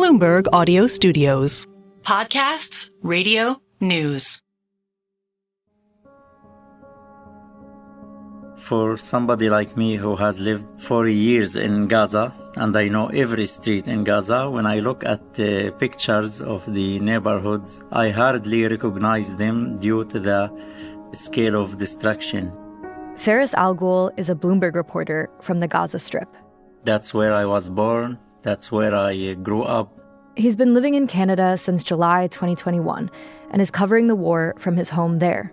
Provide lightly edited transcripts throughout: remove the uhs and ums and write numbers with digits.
Bloomberg Audio Studios. Podcasts, radio, news. For somebody like me who has lived 40 years in Gaza, and I know every street in Gaza, when I look at the pictures of the neighborhoods, I hardly recognize them due to the scale of destruction. Faris Alghoul is a Bloomberg reporter from the Gaza Strip. That's where I was born. That's where I grew up. He's been living in Canada since July 2021 and is covering the war from his home there.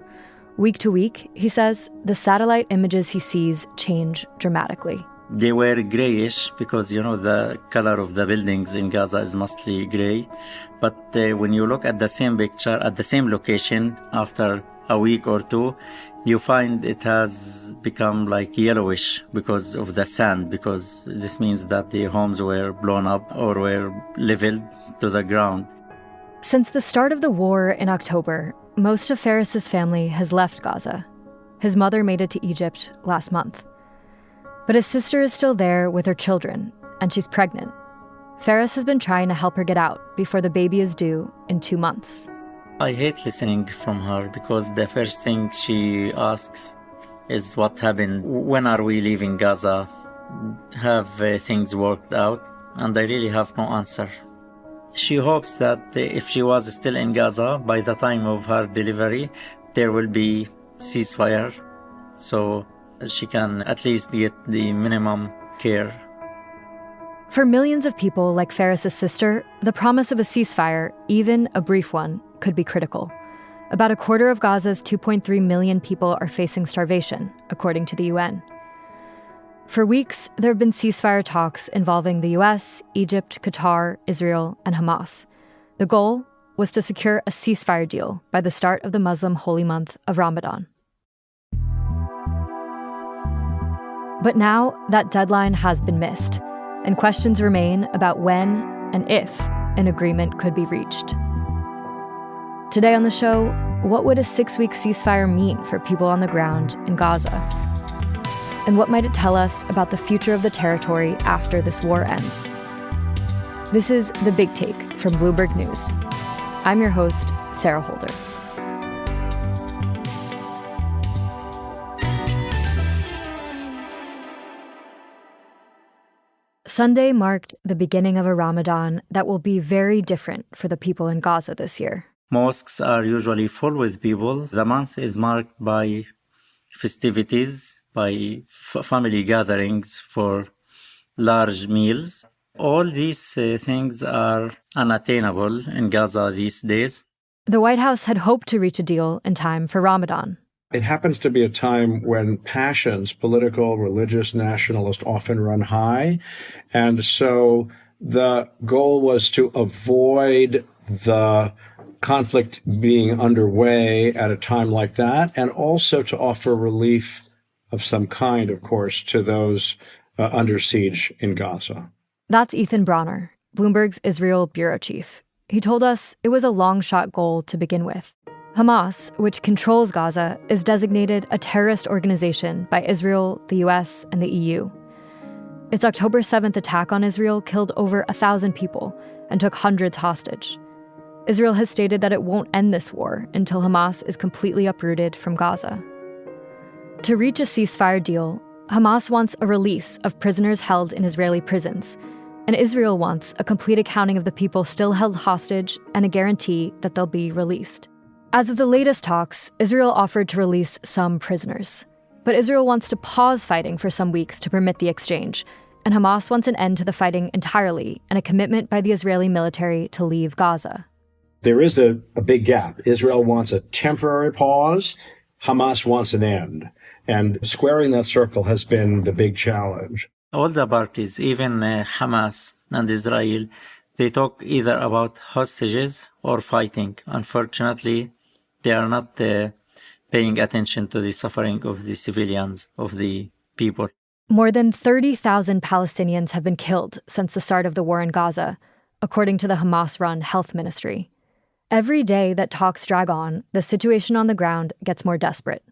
Week to week, he says, the satellite images he sees change dramatically. They were grayish because, the color of the buildings in Gaza is mostly gray. But when you look at the same picture at the same location after a week or two, you find it has become like yellowish because of the sand, because this means that the homes were blown up or were leveled to the ground. Since the start of the war in October, most of Faris's family has left Gaza. His mother made it to Egypt last month. But his sister is still there with her children, and she's pregnant. Faris has been trying to help her get out before the baby is due in 2 months. I hate listening from her because the first thing she asks is what happened. When are we leaving Gaza? Have things worked out? And I really have no answer. She hopes that if she was still in Gaza by the time of her delivery, there will be ceasefire, so she can at least get the minimum care. For millions of people like Faris's sister, the promise of a ceasefire, even a brief one, could be critical. About a quarter of Gaza's 2.3 million people are facing starvation, according to the UN. For weeks, there have been ceasefire talks involving the US, Egypt, Qatar, Israel, and Hamas. The goal was to secure a ceasefire deal by the start of the Muslim holy month of Ramadan. But now that deadline has been missed, and questions remain about when and if an agreement could be reached. Today on the show, what would a 6-week ceasefire mean for people on the ground in Gaza? And what might it tell us about the future of the territory after this war ends? This is The Big Take from Bloomberg News. I'm your host, Sarah Holder. Sunday marked the beginning of a Ramadan that will be very different for the people in Gaza this year. Mosques are usually full with people. The month is marked by festivities, by family gatherings for large meals. All these things are unattainable in Gaza these days. The White House had hoped to reach a deal in time for Ramadan. It happens to be a time when passions, political, religious, nationalist, often run high. And so the goal was to avoid the conflict being underway at a time like that, and also to offer relief of some kind, of course, to those under siege in Gaza. That's Ethan Bronner, Bloomberg's Israel bureau chief. He told us it was a long-shot goal to begin with. Hamas, which controls Gaza, is designated a terrorist organization by Israel, the US, and the EU. Its October 7th attack on Israel killed over 1,000 people and took hundreds hostage. Israel has stated that it won't end this war until Hamas is completely uprooted from Gaza. To reach a ceasefire deal, Hamas wants a release of prisoners held in Israeli prisons, and Israel wants a complete accounting of the people still held hostage and a guarantee that they'll be released. As of the latest talks, Israel offered to release some prisoners. But Israel wants to pause fighting for some weeks to permit the exchange, and Hamas wants an end to the fighting entirely and a commitment by the Israeli military to leave Gaza. There is a big gap. Israel wants a temporary pause. Hamas wants an end. And squaring that circle has been the big challenge. All the parties, even Hamas and Israel, they talk either about hostages or fighting. Unfortunately, they are not paying attention to the suffering of the civilians, of the people. More than 30,000 Palestinians have been killed since the start of the war in Gaza, according to the Hamas-run health ministry. Every day that talks drag on, the situation on the ground gets more desperate.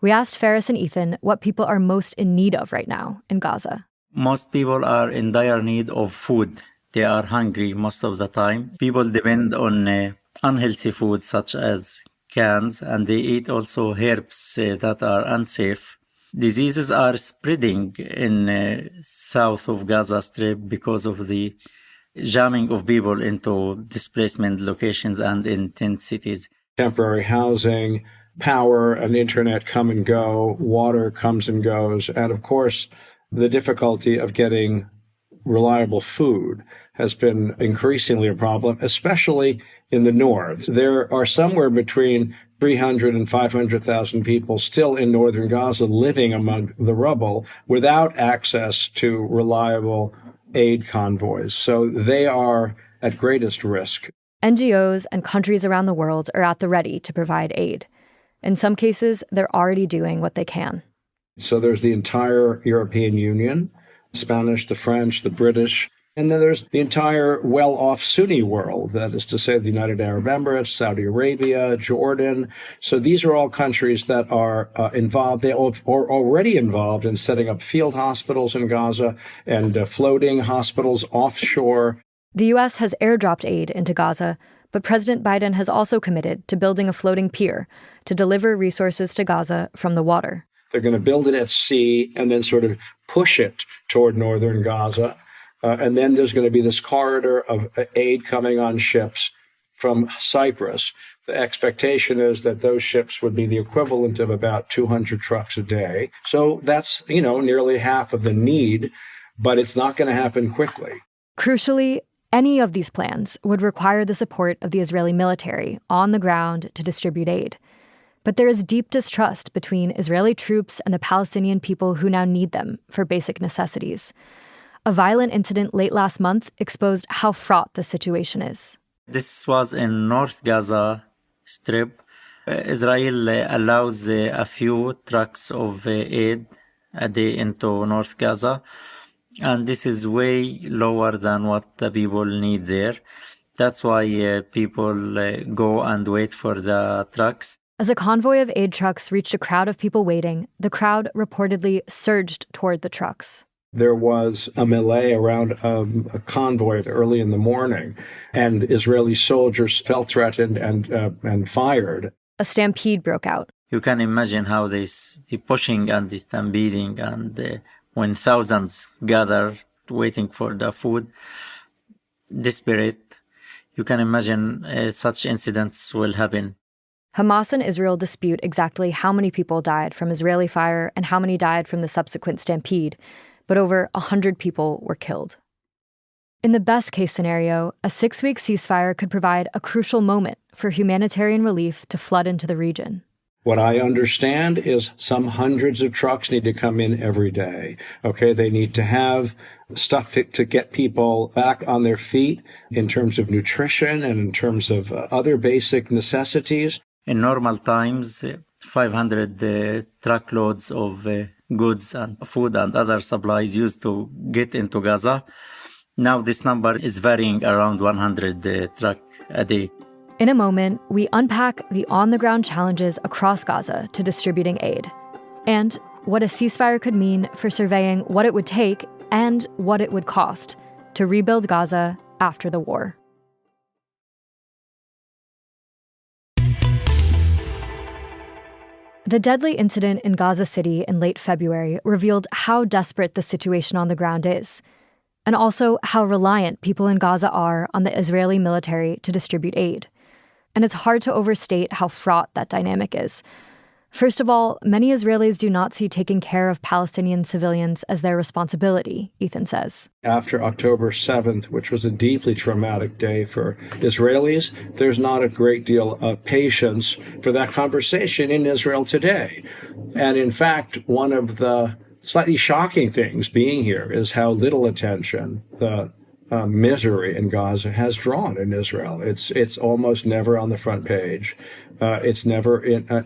We asked Faris and Ethan what people are most in need of right now in Gaza. Most people are in dire need of food. They are hungry most of the time. People depend on unhealthy food such as cans, and they eat also herbs that are unsafe. Diseases are spreading in south of Gaza Strip because of the jamming of people into displacement locations and in tent cities. Temporary housing, power and internet come and go, water comes and goes, and of course, the difficulty of getting reliable food has been increasingly a problem, especially in the north. There are somewhere between 300 and 500,000 people still in northern Gaza living among the rubble without access to reliable aid convoys. So they are at greatest risk. NGOs and countries around the world are at the ready to provide aid. In some cases, they're already doing what they can. So there's the entire European Union, Spanish, the French, the British, and then there's the entire well-off Sunni world, that is to say the United Arab Emirates, Saudi Arabia, Jordan. So these are all countries that are involved. They are already involved in setting up field hospitals in Gaza and floating hospitals offshore. The U.S. has airdropped aid into Gaza, but President Biden has also committed to building a floating pier to deliver resources to Gaza from the water. They're going to build it at sea and then sort of push it toward northern Gaza. And then there's going to be this corridor of aid coming on ships from Cyprus. The expectation is that those ships would be the equivalent of about 200 trucks a day. So that's, nearly half of the need, but it's not going to happen quickly. Crucially, any of these plans would require the support of the Israeli military on the ground to distribute aid. But there is deep distrust between Israeli troops and the Palestinian people who now need them for basic necessities. A violent incident late last month exposed how fraught the situation is. This was in North Gaza Strip. Israel allows a few trucks of aid a day into North Gaza. And this is way lower than what the people need there. That's why people go and wait for the trucks. As a convoy of aid trucks reached a crowd of people waiting, the crowd reportedly surged toward the trucks. There was a melee around a convoy early in the morning, and Israeli soldiers felt threatened and fired. A stampede broke out. You can imagine how the pushing and the stampeding and when thousands gather waiting for the food, desperate, you can imagine such incidents will happen. Hamas and Israel dispute exactly how many people died from Israeli fire and how many died from the subsequent stampede, but over 100 people were killed. In the best-case scenario, a 6-week ceasefire could provide a crucial moment for humanitarian relief to flood into the region. What I understand is some hundreds of trucks need to come in every day. Okay, they need to have stuff to get people back on their feet in terms of nutrition and in terms of other basic necessities. In normal times, 500 truckloads of goods and food and other supplies used to get into Gaza. Now this number is varying around 100 trucks a day. In a moment, we unpack the on-the-ground challenges across Gaza to distributing aid, and what a ceasefire could mean for surveying what it would take and what it would cost to rebuild Gaza after the war. The deadly incident in Gaza City in late February revealed how desperate the situation on the ground is, and also how reliant people in Gaza are on the Israeli military to distribute aid. And it's hard to overstate how fraught that dynamic is. First of all, many Israelis do not see taking care of Palestinian civilians as their responsibility, Ethan says. After October 7th, which was a deeply traumatic day for Israelis, there's not a great deal of patience for that conversation in Israel today. And in fact, one of the slightly shocking things being here is how little attention the misery in Gaza has drawn in Israel. It's almost never on the front page. It's never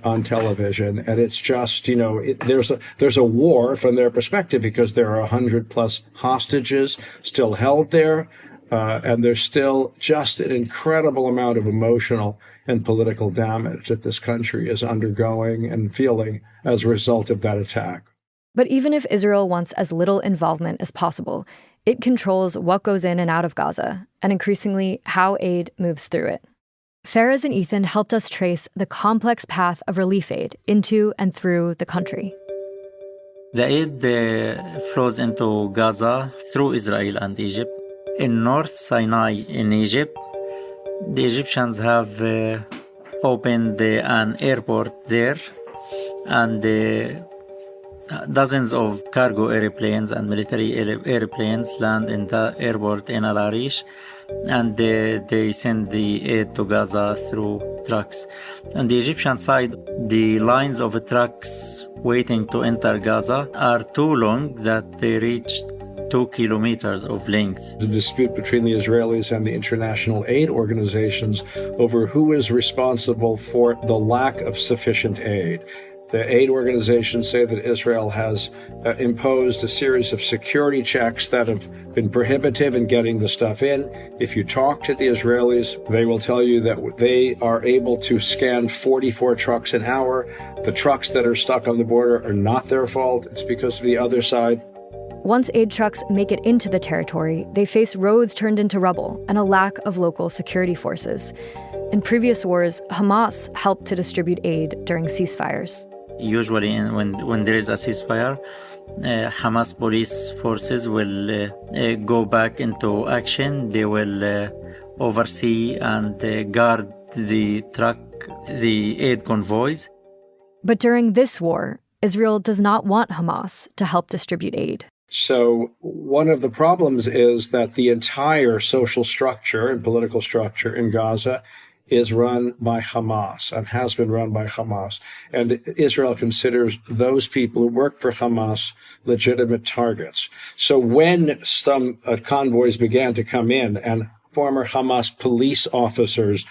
on television, and it's just there's a war from their perspective because there are 100+ hostages still held there, and there's still just an incredible amount of emotional and political damage that this country is undergoing and feeling as a result of that attack. But even if Israel wants as little involvement as possible, it controls what goes in and out of Gaza, and increasingly how aid moves through it. Faraz and Ethan helped us trace the complex path of relief aid into and through the country. The aid flows into Gaza through Israel and Egypt. In North Sinai in Egypt, the Egyptians have opened an airport there, and dozens of cargo airplanes and military airplanes land in the airport in Al Arish, and they send the aid to Gaza through trucks. On the Egyptian side, the lines of trucks waiting to enter Gaza are too long that they reach 2 kilometers of length. The dispute between the Israelis and the international aid organizations over who is responsible for the lack of sufficient aid. The aid organizations say that Israel has imposed a series of security checks that have been prohibitive in getting the stuff in. If you talk to the Israelis, they will tell you that they are able to scan 44 trucks an hour. The trucks that are stuck on the border are not their fault. It's because of the other side. Once aid trucks make it into the territory, they face roads turned into rubble and a lack of local security forces. In previous wars, Hamas helped to distribute aid during ceasefires. Usually when there is a ceasefire, Hamas police forces will go back into action. They will oversee and guard the aid convoys. But during this war, Israel does not want Hamas to help distribute aid. So one of the problems is that the entire social structure and political structure in Gaza is run by Hamas and has been run by Hamas. And Israel considers those people who work for Hamas legitimate targets. So when some convoys began to come in and former Hamas police officers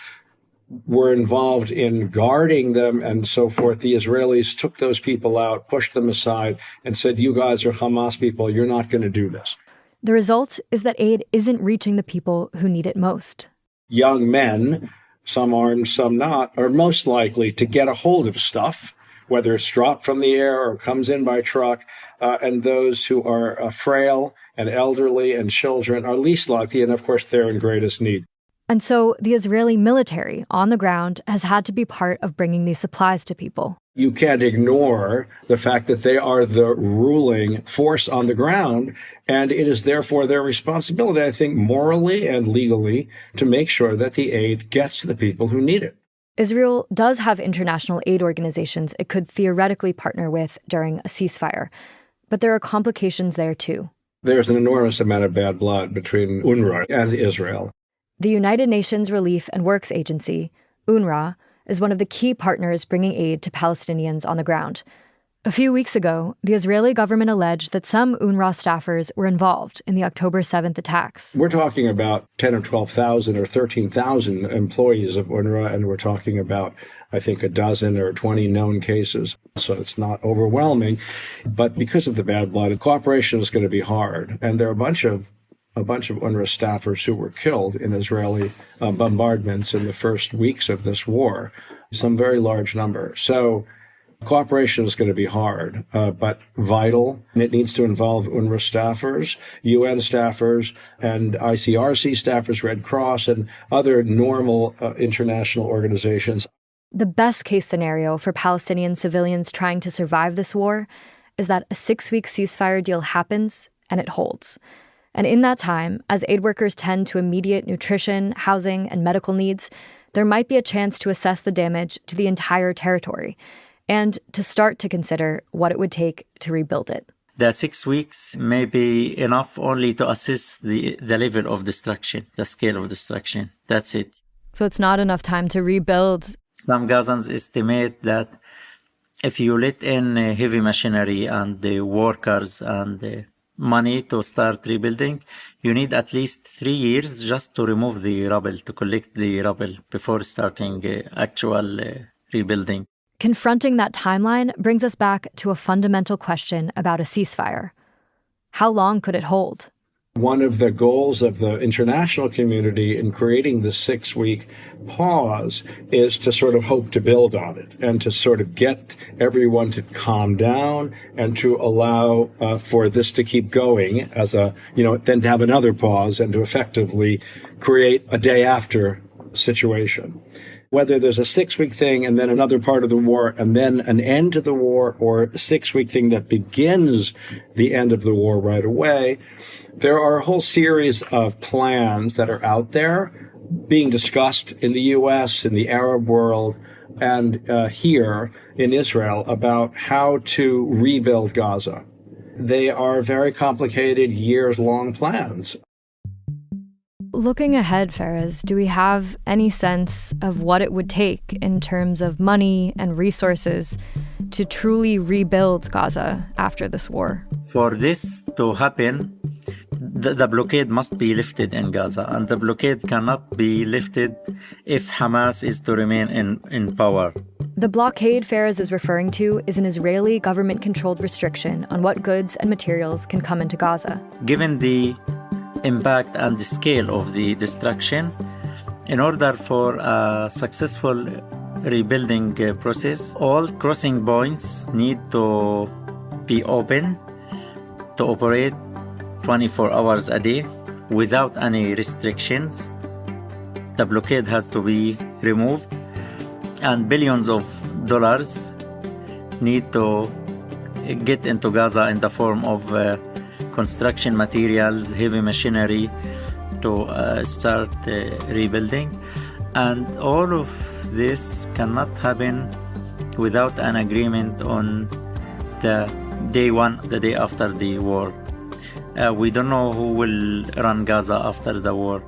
were involved in guarding them and so forth, the Israelis took those people out, pushed them aside, and said, you guys are Hamas people, you're not going to do this. The result is that aid isn't reaching the people who need it most. Young men, some armed, some not, are most likely to get a hold of stuff, whether it's dropped from the air or comes in by truck, and those who are frail and elderly and children are least likely, and of course they're in greatest need. And so the Israeli military on the ground has had to be part of bringing these supplies to people. You can't ignore the fact that they are the ruling force on the ground, and it is therefore their responsibility, I think, morally and legally, to make sure that the aid gets to the people who need it. Israel does have international aid organizations it could theoretically partner with during a ceasefire, but there are complications there too. There's an enormous amount of bad blood between UNRWA and Israel. The United Nations Relief and Works Agency, UNRWA, is one of the key partners bringing aid to Palestinians on the ground. A few weeks ago, the Israeli government alleged that some UNRWA staffers were involved in the October 7th attacks. We're talking about 10 or 12,000 or 13,000 employees of UNRWA, and we're talking about, I think, a dozen or 20 known cases. So it's not overwhelming. But because of the bad blood, cooperation is going to be hard. And there are a bunch of UNRWA staffers who were killed in Israeli bombardments in the first weeks of this war, some very large number. So cooperation is going to be hard, but vital. And it needs to involve UNRWA staffers, UN staffers, and ICRC staffers, Red Cross, and other normal international organizations. The best case scenario for Palestinian civilians trying to survive this war is that a 6-week ceasefire deal happens and it holds. And in that time, as aid workers tend to immediate nutrition, housing, and medical needs, there might be a chance to assess the damage to the entire territory and to start to consider what it would take to rebuild it. The 6 weeks may be enough only to assess the level of destruction, the scale of destruction. That's it. So it's not enough time to rebuild. Some Gazans estimate that if you let in heavy machinery and the workers and money to start rebuilding, you need at least 3 years just to remove the rubble, to collect the rubble before starting actual rebuilding. Confronting that timeline brings us back to a fundamental question about a ceasefire. How long could it hold? One of the goals of the international community in creating the 6-week pause is to sort of hope to build on it and to sort of get everyone to calm down and to allow for this to keep going as then to have another pause and to effectively create a day after situation. Whether there's a 6-week thing and then another part of the war and then an end to the war, or a 6-week thing that begins the end of the war right away, there are a whole series of plans that are out there being discussed in the U.S., in the Arab world, and here in Israel about how to rebuild Gaza. They are very complicated, years-long plans. Looking ahead, Faraz, do we have any sense of what it would take in terms of money and resources to truly rebuild Gaza after this war? For this to happen, the blockade must be lifted in Gaza, and the blockade cannot be lifted if Hamas is to remain in power. The blockade Faraz is referring to is an Israeli government-controlled restriction on what goods and materials can come into Gaza. Given the impact and the scale of the destruction, in order for a successful rebuilding process, all crossing points need to be open to operate 24 hours a day without any restrictions. The blockade has to be removed, and billions of dollars need to get into Gaza in the form of construction materials, heavy machinery to start rebuilding. And all of this cannot happen without an agreement on the day one, the day after the war. We don't know who will run Gaza after the war.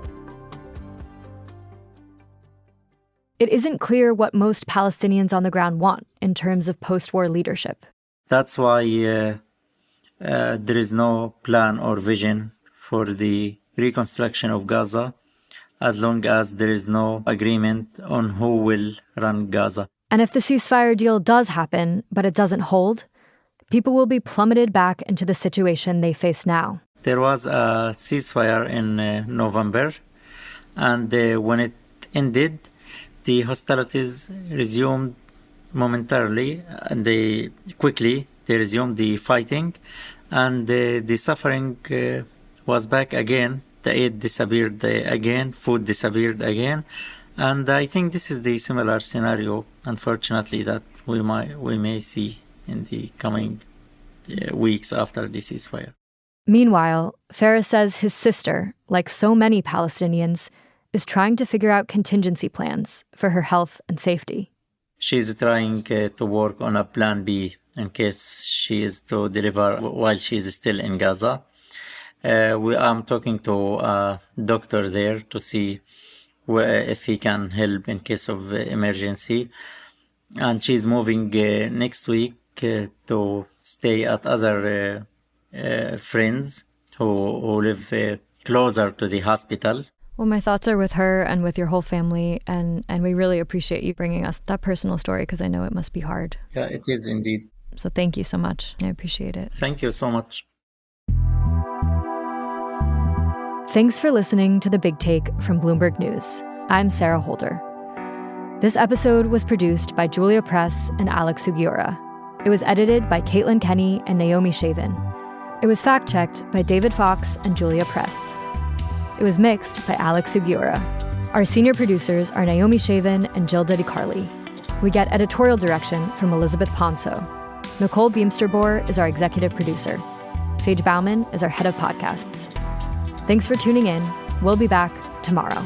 It isn't clear what most Palestinians on the ground want in terms of post-war leadership. That's why there is no plan or vision for the reconstruction of Gaza as long as there is no agreement on who will run Gaza. And if the ceasefire deal does happen, but it doesn't hold, people will be plummeted back into the situation they face now. There was a ceasefire in November, and when it ended, the hostilities resumed momentarily, and they resumed the fighting, and the suffering was back again. The aid disappeared again, food disappeared again, and I think this is the similar scenario, unfortunately, that we may see in the coming weeks after the ceasefire. Meanwhile, Faraz says his sister, like so many Palestinians, is trying to figure out contingency plans for her health and safety. She's trying to work on a plan B in case she is to deliver while she is still in Gaza. I'm talking to a doctor there to see if he can help in case of emergency. And she's moving next week to stay at other friends who live closer to the hospital. Well, my thoughts are with her and with your whole family, and we really appreciate you bringing us that personal story because I know it must be hard. Yeah, it is indeed. So thank you so much. I appreciate it. Thank you so much. Thanks for listening to The Big Take from Bloomberg News. I'm Sarah Holder. This episode was produced by Julia Press and Alex Sugiura. It was edited by Caitlin Kenny and Naomi Shavin. It was fact-checked by David Fox and Julia Press. It was mixed by Alex Sugiura. Our senior producers are Naomi Shavin and Jill DiCarli. We get editorial direction from Elizabeth Ponso. Nicole Beamsterboer is our executive producer. Sage Bauman is our head of podcasts. Thanks for tuning in. We'll be back tomorrow.